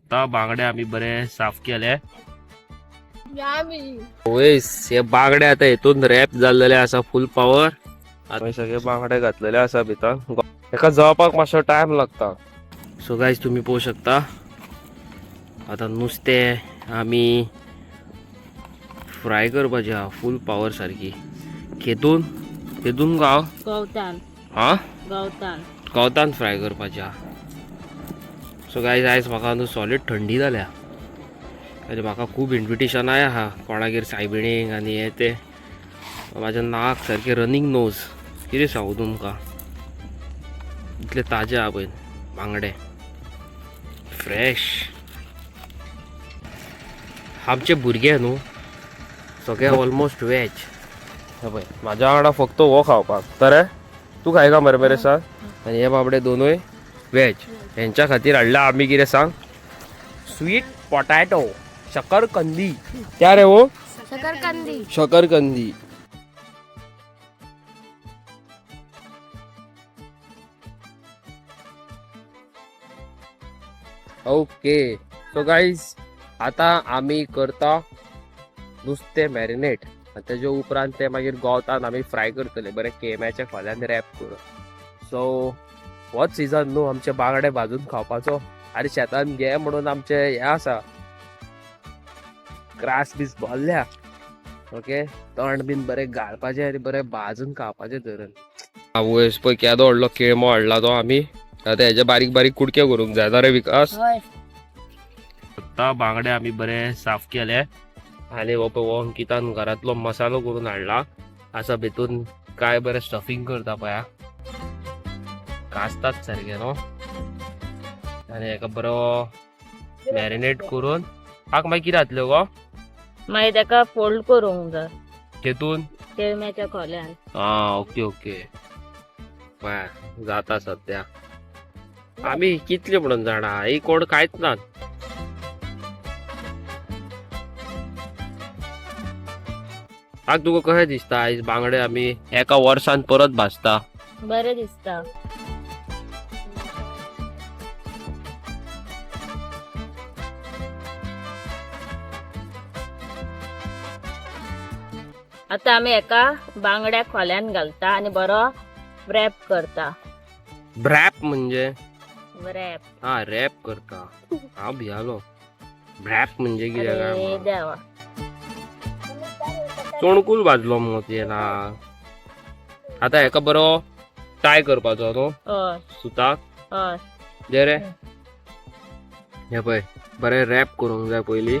शकता बांगडे आम्ही बरे साफ केले. हे बांगडे आता हेतून रॅप झालेले असा फुल पावर. आता सगळे बांगडे घातलेले असा भितर एका जळपाक मातसो टाइम लागता. सो गाइस तुम्ही पाहू शकता आता नुसते आम्ही फ्राय करपाचे हा फुल पावर सारखी. खेतून खेतून गाव गवतान हा गवतान गवतान फ्राय करपाचे हा. सो गाइस आयज म्हाका न्हू सॉलिड थंडी जाल्या आनी म्हाका खूब इन्विटेशन आया हा कोणागेर सायबिणीक आनी हे ते. म्हाजें नाक सारकें रनिंग नोज. कितें सांगू तुमकां इतले ताजे हा पळय बांगडे फ्रेश. आमचे भुरगे न्हू सगळे ऑलमोस्ट वेज. पळय म्हाज्या वांगडा फक्त हो खावपाक तर तू खाय का मरे मरे सांग. आनी हे बाबडे दोनूय वेज. हेंच्या खातीर हाडला आमी कितें सांग स्वीट पोटॅटो शकरकंदी. क्या रे वो शकरकंदी. शकरकंदी. ओके सो गाइज आता आम्ही करता नुस्तें मॅरिनेट. तेजे उपरांत ते मागीर गवतान आमी फ्राय करतले बरे केम्याच्या खोल्यान रॅप करून. सो होच सीझन न्हू आमचे बांगडे भाजून खावपाचो. आनी शेतान घे म्हणून आमचे हे आसा ग्रास बीस भरल्या. ओके तण बीन बरे घालपाचे आनी बरे भाजून खावपाचे धरून. आवयस पळय केदो व्हडलो केळमो हाडला तो आमी. आता हेजे बारीक बारीक कुडके करूंक जाय ना रे विकास. आता बांगडे आमी बरे साफ केले आनी हो अंकितान घरातलो मसालो करून हाडला असा. भितून काय बरे स्टफिंग करता पळय कास्तात सारखे न्हू. आनी हेका बरो मॅरिनेट करून हाक मागीर कितें घातले गो मागीर तेका फोल्ड करूंक जाय तेतून केळम्याच्या खोल्यान. ओके ओके जाता सध्या. आमी कितले म्हणून जाणा ही कोण कांयच ना. हाक तुका कशें दिसता आयज बांगडे आमी एका वर्सान परत भाजता. बरें दिसता. आता आमी एका बांगड्या खोल्यान घालता आणि बरो रॅप करता. ब्रॅप म्हणजे रॅप हा रॅप करता. हा भियालो ब्रॅप म्हणजे कितें अरे काय देवा. चोणकूल भाजलो मग ते ना. आता हेका बरो टाय करपाचो न्हू हय सुताक. हय जे रे हे पळय बरे रॅप करूंक जाय पयलीं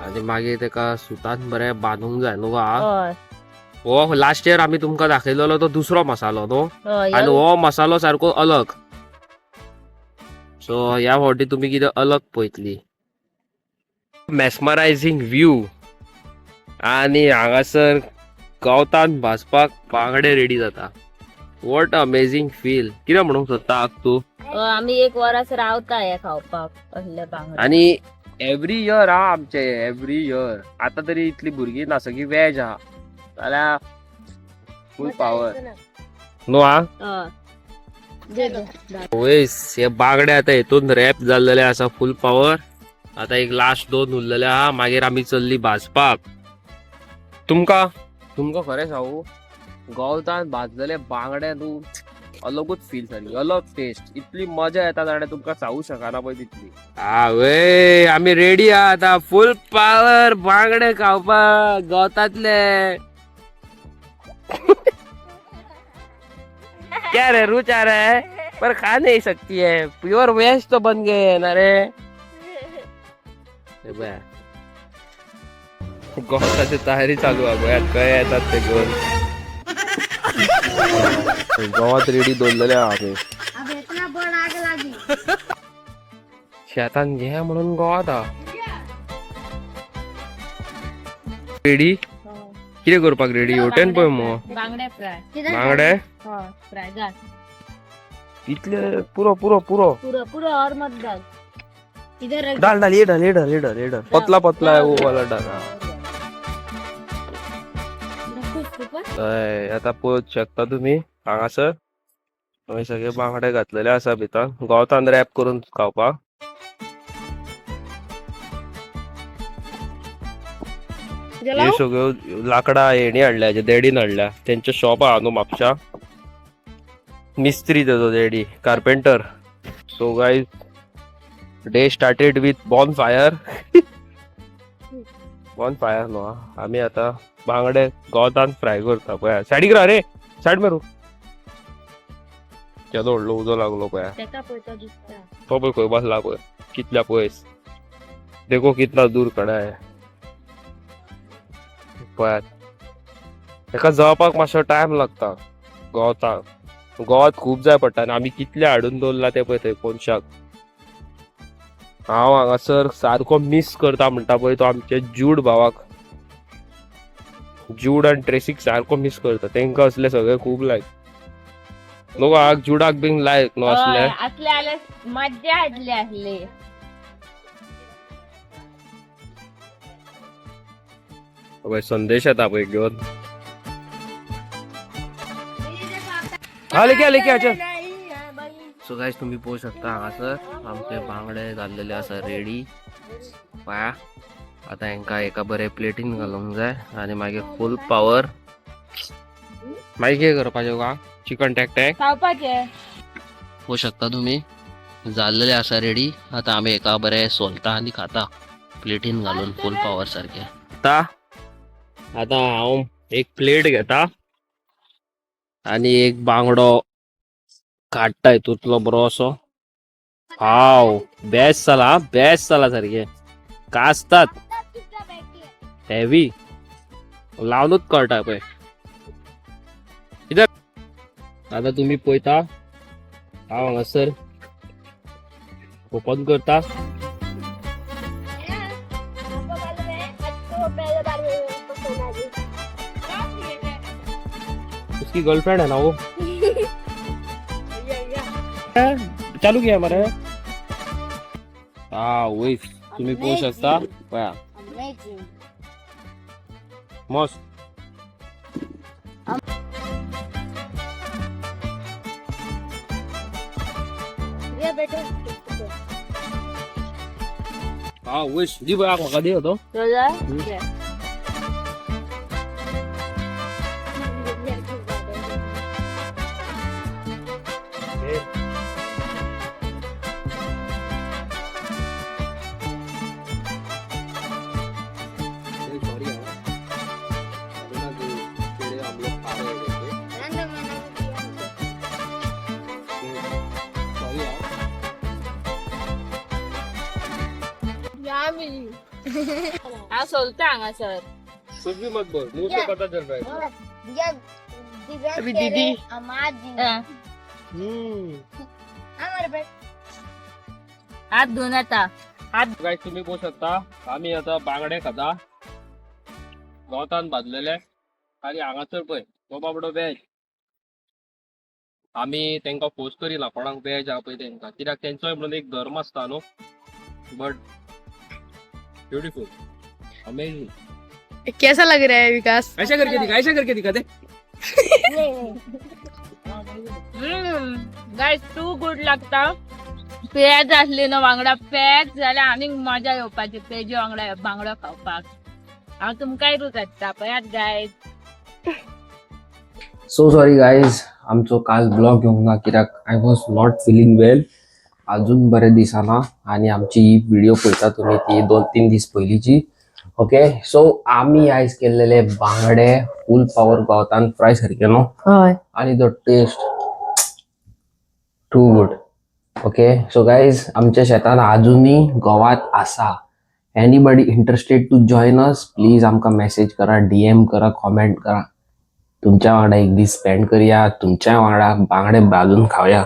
आनी मागीर तेका सुतान बरें बांदूंक जाय न्हू. हय हो लास्ट इयर आमी तुमकां दाखयलेलो तो दुसरो मसालो न्हू हय आनी हो मसालो सारको अलग. सो ह्या फावटी तुमी कितें अलग पळयतली. मॅस्मरायझिंग व्यू आनी हांगासर गवतान भाजपाक बांगडे रेडी जाता. What amazing feel. कितें म्हणूंक सोदता हाक तूं. आमी एक वरास रावता हे खावपाक असले बांगडे. आनी एवरी इयर हा आमचे एवरी इयर. आता तरी इतली भुरगीं ना सगळी वेज हा जाल्यार फूल पावर न्हू हा. वयस हे बांगडे आता हेतून रॅप जाल्लेले आसा फूल पावर. आता एक लास्ट 2 उरलेले आहा मागीर आमी चल्ली भाजपाक. तुमकां खरें सांगू गवतान भाजलेले बांगडे न्हू अलगूच फील सारखी अलग टेस्ट. इतली मजा येता जाणा तुमकां सांगू शकना पळय तितली. आवय आमी रेडी आहा आता फूल पावर बांगडे खावपाक गवतातले. क्या रे रुच आ रहा है पर खा नहीं सकती है. प्योर वेज तो बन गए ना रे. गवताची तयारी चालू आहे गोयात काय येतात ते घेऊन. गवत रेडी दोनलेले आम्ही शेतान घे म्हणून गवत हा रेडी. कितें करपाक रेडी होटेन पळय मग बांगडे फ्राय. बांगडे फ्राय घाल इतले पुरो पुरो पुरो पुरो पुरो और मत घाल. इधर डाल डाल ये डाल ये डाल ये डाल ये डाल पतला पतला है वो वाला डाल. आता पळोवंक शकता तुम्ही हांगासर आम्ही सगळे बांगडे घातलेले आसा भितर गवतान रॅप करून खावपाक. हे सगळ्यो लाकडा हेणी हाडल्या देडीन हाडल्या. त्यांचे शॉप आहा न्हू म्हापशा. मिस्त्री तेजो देडी carpenter. So guys day started with bonfire. Bonfire न्हू आम्ही आता बांगडे गवतान फ्राय करता पळय. सायडीक राव रे, सायड मारू. केदो व्हडलो उजो लागलो पळय. तो पळय खंय बसला पळय कितल्या पयस. देखो कितना दूर खडा है पळयात. तेका जळपाक मातसो टाइम लागता गवताक. गवत खूप जाय पडटा आनी आमी कितले हाडून दवरला ते पळय थंय पोनशाक. हांव हांगासर सारको मिस करता म्हणटा पळय तो आमच्या जूड भावाक. जूड आनी ट्रेसीक सारको मिस करता. तेंका असले सगळे खूप लायक. नको हाक जुडाक बीन लायक न्हू असले. असले आले मज्जा हाडली असले. पळय संदेश येता पळय घेवन. हा लेके अच्छा. सो गाईज तुम्ही पोहू शकता हांगासर आमचे बांगडे घाल्लेले आसा रेडी. पळया आता हेंका एका बरे प्लेटीन घालूंक जाय आनी मागीर फूल पावर. मागीर कितें करपाचें का चिकन टॅक खावपाचे. पोवू शकता तुम्ही जाल्लेले आसा रेडी. आता आमी एका बरे सोलता आनी खाता प्लेटीन घालून फूल पावर सारखे. आता हांव एक प्लेट घेता आनी एक बांगडो काडटा हितूंतलो बरो असो. हाव बेस्ट जाला सारखे. कास्तात हेवी लावनूच कळटा पळय. आता तुम्ही पळयता हांव हांगासर ओपन करता. उसकी गर्लफ्रेंड है ना वो. चालू किया हमारे. हाँ वही तुम्ही पोहू शकता पळया मस्त. हाँ विश दी बघा म्हाका दे होतो. हा सोलता हांगासर. कुछ भी मत बोल मुंह से पता चल रहा है. अभी दीदी हात धुवून आता. काय तुम्ही पोहू शकता आम्ही आता बांगडे खाता गवतान भाजलेले आणि हांगासर पळय तो बाबडो वेज. आम्ही तेंका फोर्स करिना कोणाक वेज हा पळय तेंका कित्याक तेंचोय म्हणून एक धर्म आसता न्हू. But beautiful amazing. कैसा लग रहा है विकास? ऐसा करके दिखा दे. गाइस टू गुड लागता. पेज असली ना बांगडा पेज जाल्यार आनीक मजा येवपाची. पेज बांगडो खावपाक हांव तुमकांय रुचता पळयात गायज. सो सॉरी गाईज आमचो काल ब्लॉग घेवंक ना कित्याक I was not feeling well. अजून बरें दिसना आनी आमची ही व्हिडिओ पळयता तुमी ती 2-3 दीस पयलींची. ओके सो आमी आयज केल्लेले बांगडे फूल पावर गवतान फ्राय सारखे न्हू. हय. आणि the taste too good. Okay so guys आमच्या शेतान अजूनही गवात आसा. Anybody interested to join us please आमकां मेसेज करा, DM करा, कॉमेंट करा. तुमच्या वांगडा एक दीस स्पेंड करूया. तुमच्या वांगडा बांगडे भाजून खावया.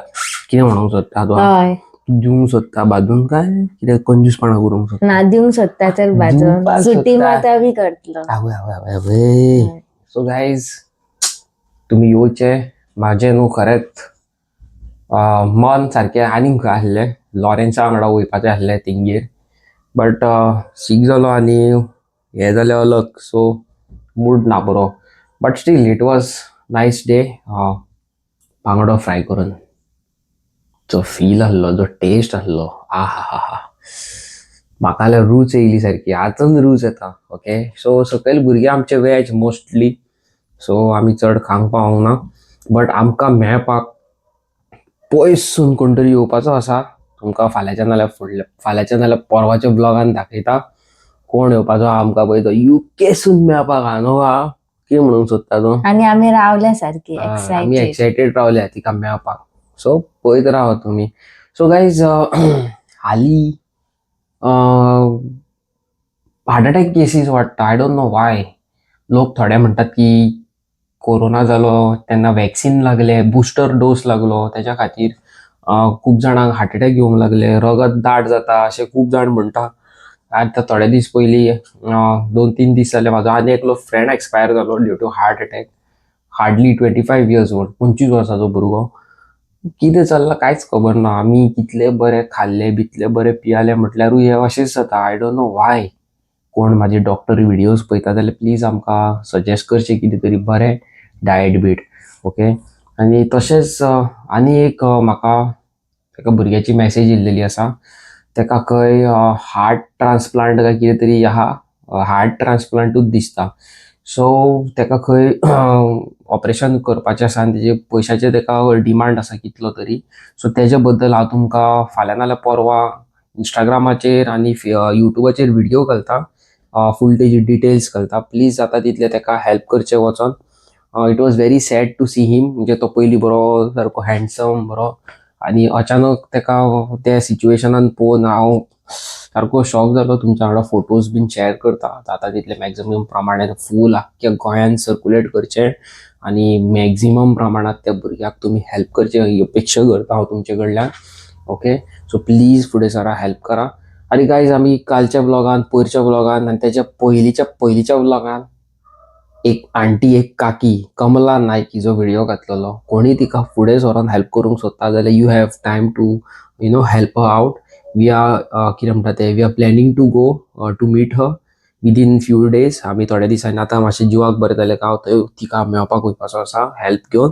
कितें म्हणूंक सोदता तूं? हय. दिवंक सोदता भाजून काय कितें कंजूसपणा करूंक सोदता? ना दिवंक सोदता तर भाजून दिवपाक सुटी सोदता. माता बी करतलो. आवय आवय आवय. सो गाईज तुम्ही येवचे. म्हाजें न्हू खरेंच मन सारकें आनीक आहलें लॉरेन्सा वांगडा वयपाचें आहलें थिंगेर. बट सीक जालो आनी हें जालें अलग. सो मूड ना बरो. But still it was nice day बांगडो फ्राय करून. जो फील आहलो जो टेस्ट आहलो आ हा हा हा म्हाका जाल्यार रूच येयली सारकी आजून रूच येता. ओके सो सकयल भुरगे आमचे वेज मोस्टली, सो आमी चड खावंक पावोंक ना. बट आमकां मेळपाक पयसून कोण तरी येवपाचो आसा. तुमकां फाल्यांच्या नाल्यार परवाच्या ब्लॉगान दाखयता कोण येवपाचो आमकां पळय तो युकेसून मेळपाक नोवा कितें म्हणूंक सोदता तूं. आणि आम्ही रावल्या सारखी आमी एक्सायटेड. एक्सायटेड रावल्या तिका मेळपाक. सो पळयत रावा तुमी. सो गायज हालीं हार्ट अटॅक केसीस वाडटा. I don't know Y. लोक थोडे म्हणटात की कोरोना जालो तेन्ना वॅक्सिन लागले, बुस्टर डोस लागलो, त्याच्या खातीर खूब जाणांक हार्ट अटॅक येवंक लागले, रगत दाट जाता अशें खूब जाण म्हणटा. आतां थोडे दीस पयलीं 2-3 दीस जाले म्हाजो आनी एकलो फ्रेंड एक्सपायर जालो due to heart attack. Hardly 25 years old, 25 वर्साचो भुरगो. कितें चल्लां कांयच खबर ना. आमी कितले बरे खाल्ले बितले बरे पियाले म्हटल्यारूय हे अशेंच जाता. I don't know Y. कोण म्हाजे डॉक्टर व्हिडियोज पळयता जाल्यार प्लीज आमकां सजेस्ट करचें कितें तरी बरें डायट बीट. ओके आनी तशेंच आनी एक म्हाका एका भुरग्याची मेसेज येयल्लेली आसा. तेका खंय हार्ट ट्रान्सप्लांट काय कितें तरी आहा, हार्ट ट्रान्सप्लांटूच दिसता. सो तेका खंय ऑपरेशन करपाचें आसा आनी तेजे पयशांचे तेका डिमांड आसा कितलो तरी. सो तेजे बद्दल हांव तुमकां फाल्यां नाल्यार परवा इंस्टाग्रामाचेर आनी युट्यूबाचेर व्हिडिओ घालता. फूल तेजी डिटेल्स घालता. प्लीज जाता तितले तेका हेल्प करचें वचोन. It was very sad to see him. म्हणजे तो पयलीं बरो सारको हँडसम बरो आनी अचानक तेका त्या सिच्युएशनान पळोवन हांव सारको शॉक जालो. तुमच्या वांगडा फोटोज बीन शेअर करता. जाता तितले मॅक्झिमम प्रमाणात फूल आख्ख्या गोंयान सर्क्युलेट करचे आनी मॅक्झिमम प्रमाणात त्या भुरग्याक तुमी हेल्प करचे ही अपेक्षा करता हांव तुमचे कडल्यान. ओके सो प्लीज फुडें सरा हेल्प करा. आनी गायज आमी कालच्या ब्लॉगान, पयरच्या ब्लॉगान आनी तेच्या पयलीच्या ब्लॉगान एक आंटी, एक काकी कमला नायक हिजो व्हिडिओ घातलेलो. कोणी तिका फुडें सरोन हेल्प करूंक सोदता जाल्यार you have time to help her out. We are कितें म्हणटा ते we are planning to go to meet her within few days. आमी थोड्या दिसांनी आतां मातशें जिवाक बरें जालें काय हांव थंय तिका मेळपाक वयपाचो आसा हेल्प घेवन.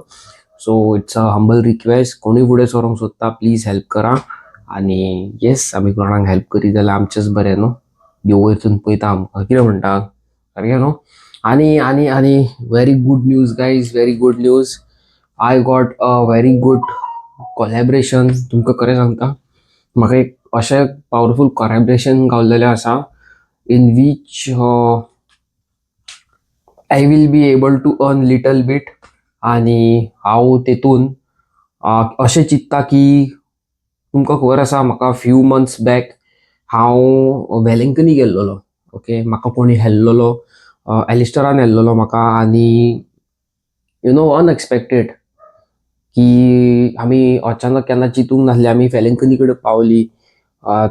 So it's a humble request. कोणूय फुडें सरोंक सोदता प्लीज हेल्प करा. आनी येस आमी कोणाक हेल्प करी जाल्यार आमचेंच बरें न्हू. देव वयरसून पळयता आमकां कितें म्हणटा सारकें न्हू. आनी आनी आनी very good news guys, very good news. I got a very good collaboration. तुमकां खरें सांगता म्हाका एक अशें पावरफूल कोलॅबरेशन गावलेलें आसा in which I will be able to earn little bit. आनी हांव तेतून अशें चिंत्ता की तुमकां खबर आसा म्हाका फ्यू मंथ्स बॅक हांव वेलंकनी गेल्लोलो. ओके म्हाका कोणी हेल्लोलो, एलिस्टरान हेल्लोलो म्हाका. आनी अनएक्सपेक्टेड की आमी अचानक केन्ना चिंतूंक नासलें आमी वेलंकनी कडेन पावली.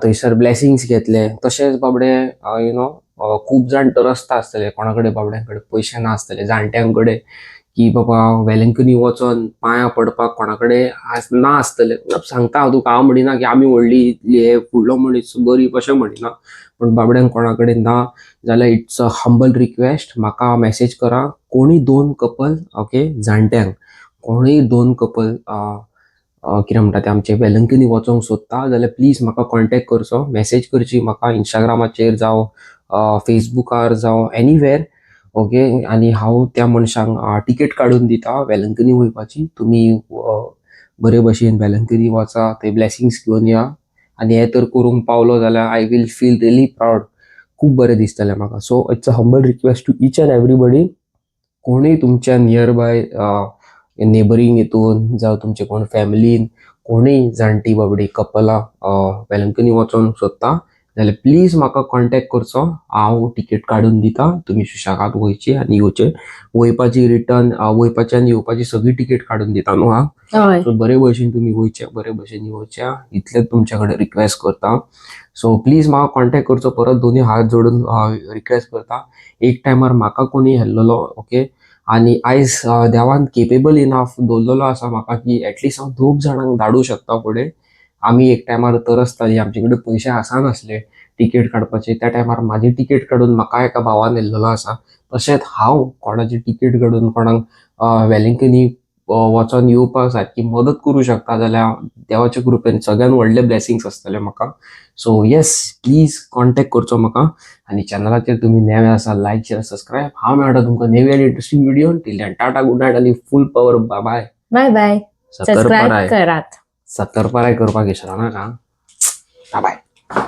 थंयसर ब्लेसिंग्स घेतले. तशेंच बाबडे खूब जाण तरसता आसतले कोणा कडेन बाबड्यां कडेन पयशे नासतले जाणट्यां कडेन की बाबा वेलंकनी वचोन पांयां पडपाक कोणा कडेन ना आसतले. सांगता हांव तुका, हांव म्हणिना की आमी व्हडली हे फुडलो मनीस गरीब अशें म्हणिना. पण बाबड्यांक कोणा कडेन ना जाल्यार इट्स अ हंबल रिक्वेस्ट. म्हाका मेसेज करा कोणी 2 कपल. ओके जाणट्यांक कोणूय 2 कपल कितें म्हणटा ते आमचे वेलंकनी वचोंक सोदता जाल्यार प्लीज म्हाका कॉन्टेक्ट करचो. मेसेज करची म्हाका इंस्टाग्रामाचेर जावं फेसबुकार जावं एनीवेर. ओके आनी हांव त्या मनशांक टिकेट काडून दिता वेलंकनी वयपाची. तुमी बरे भशेन वेलंकनी वचा, थंय ब्लेसिंग्स घेवन या. आनी हें तर करूंक पावलो जाल्यार I will feel really proud. खूब बरें दिसतलें म्हाका. So it's a humble request to each and everybody. कोणूय तुमच्या नियर बाय नेबरींग हितून जावं तुमचे कोण फॅमिलीन कोणूय जाणटी बाबडी कपलां वेलंकनी वचोंक सोदता जाल्यार प्लीज म्हाका कॉन्टेक्ट करचो. हांव टिकेट काडून दिता. तुमी सुशेगाद वयची आनी येवचे. वयपाची रिटर्न वयपाची आनी येवपाची सगळी टिकेट काडून दिता न्हू हांव. हय सो बरे भशेन तुमी वयचे, बरे भशेन येवचे इतलेंच तुमचे कडेन रिक्वेस्ट करता. सो प्लीज म्हाका कॉन्टेक्ट करचो. परत दोनी हात जोडून रिक्वेस्ट करता. एक टायमार म्हाका कोणी हेल्लोलो. ओके आनी आयज देवान केपेबल इनफ दवरलेलो आसा म्हाका की एटलिस्ट हांव 2 जाणांक धाडूं शकता फुडें. आमी एक टायमार तरसतालीं, आमचे कडेन पयशे आसनासले टिकेट काडपाचे. त्या टायमार म्हाजी टिकेट काडून म्हाका एका भावान हेल्लोलो आसा. तशेंच हांव कोणाची टिकेट काडून कोणाक वेलंकनी वचोन येवपाक सारकी मदत करूं शकता जाल्यार देवाच्या कृपेन सगळ्यान व्हडले ब्लेसिंग्स आसतले म्हाका. सो येस, प्लीज कॉन्टॅक्ट करचो म्हाका. आनी चॅनलाचेर तुमी नवे आसा, लायक शेअर सबस्क्राईब. हांव मेळटा तुमकां नेवी आनी interesting video. Till then tata, good night आनी full power. Bye bye. Bye bye. Subscribe सकरपाराय करात. सकरपाराय करपाक विसरनाका. Bye bye.